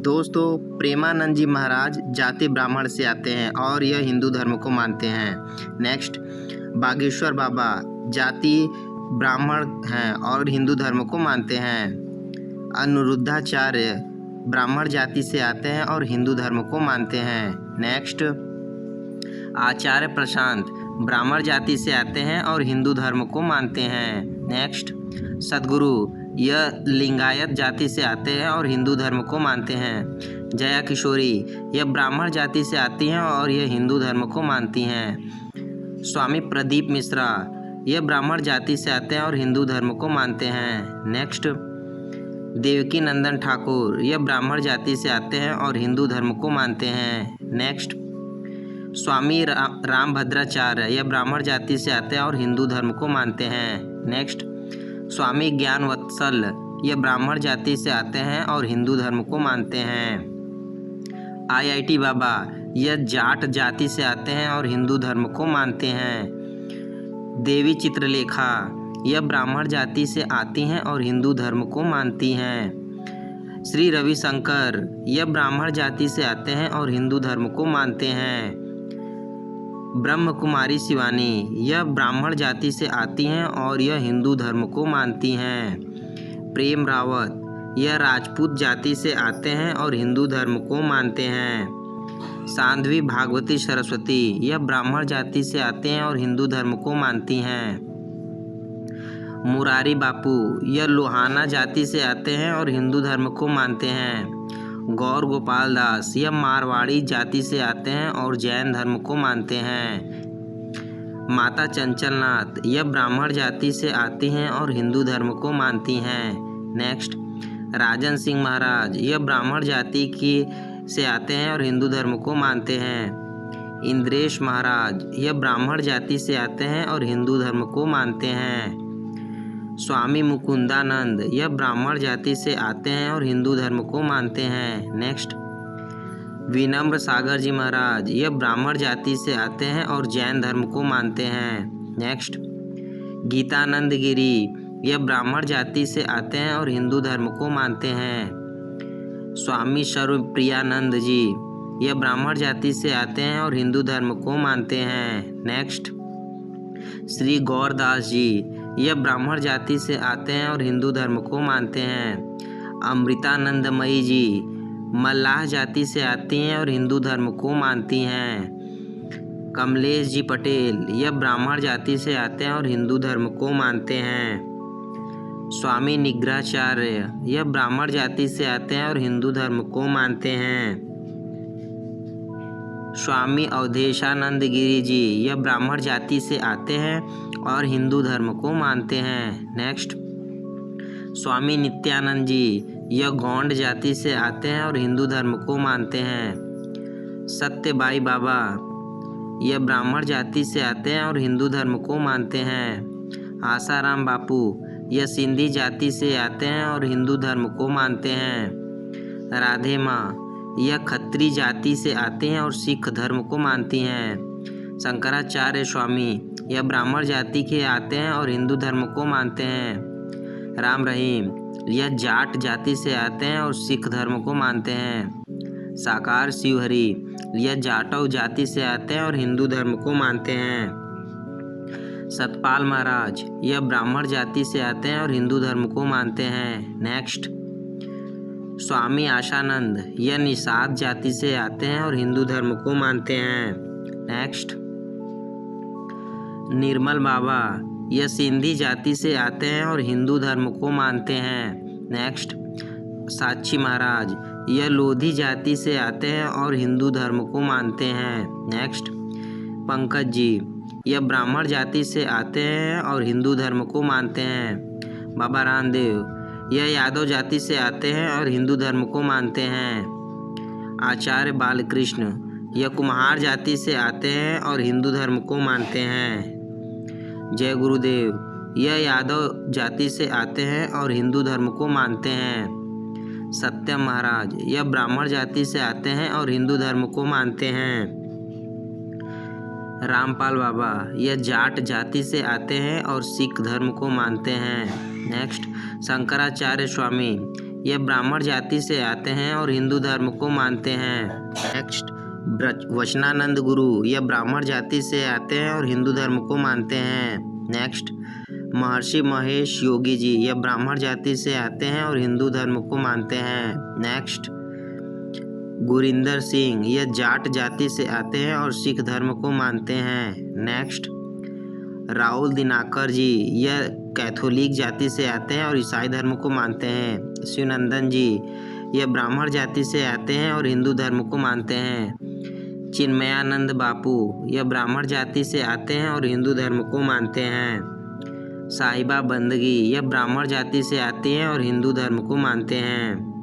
दोस्तों, प्रेमानंद जी महाराज जाति ब्राह्मण से आते हैं और यह हिंदू धर्म को मानते हैं। नेक्स्ट, बागेश्वर बाबा जाति ब्राह्मण हैं और हिंदू धर्म को मानते हैं। अनिरुद्धाचार्य ब्राह्मण जाति से आते हैं और हिंदू धर्म को मानते हैं। नेक्स्ट, आचार्य प्रशांत ब्राह्मण जाति से आते हैं और हिंदू धर्म को मानते हैं। नेक्स्ट, सद्गुरु यह लिंगायत जाति से आते हैं और हिंदू धर्म को मानते हैं। जया किशोरी यह ब्राह्मण जाति से आती हैं और यह हिंदू धर्म को मानती हैं। स्वामी प्रदीप मिश्रा यह ब्राह्मण जाति से आते हैं और हिंदू धर्म को मानते हैं। नेक्स्ट, देवकी नंदन ठाकुर यह ब्राह्मण जाति से आते हैं और हिंदू धर्म को मानते हैं। नेक्स्ट, स्वामी रामभद्राचार्य यह ब्राह्मण जाति से आते हैं और हिंदू धर्म को मानते हैं। नेक्स्ट, स्वामी ज्ञानवत्सल यह ब्राह्मण जाति से आते हैं और हिंदू धर्म को मानते हैं। IIT बाबा यह जाट जाति से आते हैं और हिंदू धर्म को मानते हैं। देवी चित्रलेखा यह ब्राह्मण जाति से आती हैं और हिंदू धर्म को मानती हैं। श्री रविशंकर यह ब्राह्मण जाति से आते हैं और हिंदू धर्म को मानते हैं। ब्रह्म कुमारी शिवानी यह ब्राह्मण जाति से आती हैं और यह हिंदू धर्म को मानती हैं। प्रेम रावत यह राजपूत जाति से आते हैं और हिंदू धर्म को मानते हैं। साध्वी भागवती सरस्वती यह ब्राह्मण जाति से आते हैं और हिंदू धर्म को मानती हैं। मुरारी बापू यह लोहाना जाति से आते हैं और हिंदू धर्म को मानते हैं। गौर गोपाल दास यह मारवाड़ी जाति से आते हैं और जैन धर्म को मानते हैं। माता चंचलनाथ यह ब्राह्मण जाति से आती हैं और हिंदू धर्म को मानती हैं। नेक्स्ट, राजन सिंह महाराज यह ब्राह्मण जाति की से आते हैं और हिंदू धर्म को मानते हैं। इंद्रेश महाराज यह ब्राह्मण जाति से आते हैं और हिंदू धर्म को मानते हैं। स्वामी मुकुंदानंद यह ब्राह्मण जाति से आते हैं और हिंदू धर्म को मानते हैं। नेक्स्ट, विनम्र सागर जी महाराज यह ब्राह्मण जाति से आते हैं और जैन धर्म को मानते हैं। नेक्स्ट, गीतानंद गिरी यह ब्राह्मण जाति से आते हैं और हिंदू धर्म को मानते हैं। स्वामी सर्वप्रियानंद जी यह ब्राह्मण जाति से आते हैं और हिंदू धर्म को मानते हैं। नेक्स्ट, श्री गौरदास जी यह ब्राह्मण जाति से आते हैं और हिंदू धर्म को मानते हैं। अमृतानंदमयी जी मल्लाह जाति से आती हैं और हिंदू धर्म को मानती हैं। कमलेश जी पटेल यह ब्राह्मण जाति से आते हैं और हिंदू धर्म को मानते हैं। स्वामी निग्रहाचार्य यह ब्राह्मण जाति से आते हैं और हिंदू धर्म को मानते हैं। स्वामी अवधेशानंद गिरी जी यह ब्राह्मण जाति से आते हैं और हिंदू धर्म को मानते हैं। नेक्स्ट, स्वामी नित्यानंद जी यह गौंड जाति से आते हैं और हिंदू धर्म को मानते हैं। सत्यबाई बाबा यह ब्राह्मण जाति से आते हैं और हिंदू धर्म को मानते हैं। आसाराम बापू यह सिंधी जाति से आते हैं और हिंदू धर्म को मानते हैं। राधे माँ यह खत्री जाति से आते हैं और सिख धर्म को मानती हैं। शंकराचार्य स्वामी यह ब्राह्मण जाति के आते हैं और हिंदू धर्म को मानते हैं। राम रहीम यह जाट जाति से आते हैं और सिख धर्म को मानते हैं। साकार शिवहरी यह जाटव जाति से आते हैं और हिंदू धर्म को मानते हैं। सतपाल महाराज यह ब्राह्मण जाति से आते हैं और हिंदू धर्म को मानते हैं। नेक्स्ट, स्वामी आशानंद यह निषाद जाति से आते हैं और हिंदू धर्म को मानते हैं। नेक्स्ट, निर्मल बाबा यह सिंधी जाति से आते हैं और हिंदू धर्म को मानते हैं। नेक्स्ट, साक्षी महाराज यह लोधी जाति से आते हैं और हिंदू धर्म को मानते हैं। नेक्स्ट, पंकज जी यह ब्राह्मण जाति से आते हैं और हिंदू धर्म को मानते हैं। बाबा रामदेव यह यादव जाति से आते हैं और हिंदू धर्म को मानते हैं। आचार्य बालकृष्ण यह कुम्हार जाति से आते हैं और हिंदू धर्म को मानते हैं। जय गुरुदेव यह यादव जाति से आते हैं और हिंदू धर्म को मानते हैं। सत्यम महाराज यह ब्राह्मण जाति से आते हैं और हिंदू धर्म को मानते हैं। रामपाल बाबा यह जाट जाति से आते हैं और सिख धर्म को मानते हैं। नेक्स्ट, शंकराचार्य स्वामी यह ब्राह्मण जाति से आते हैं और हिंदू धर्म को मानते हैं। नेक्स्ट, वचनानंद गुरु, यह ब्राह्मण जाति से आते हैं और हिंदू धर्म को मानते हैं। नेक्स्ट, महर्षि महेश योगी जी, यह ब्राह्मण जाति से आते हैं और हिंदू धर्म को मानते हैं। नेक्स्ट, गुरिंदर सिंह, यह जाट जाति से आते हैं और सिख धर्म को मानते हैं। नेक्स्ट, राहुल दिनाकर जी, यह कैथोलिक जाति से आते हैं और ईसाई धर्म को मानते हैं। शिवनंदन जी, यह ब्राह्मण जाति से आते हैं और हिंदू धर्म को मानते हैं। चिन्मयानंद बापू, यह ब्राह्मण जाति से आते हैं और हिंदू धर्म को मानते हैं। साहिबा बंदगी, यह ब्राह्मण जाति से आते हैं और हिंदू धर्म को मानते हैं।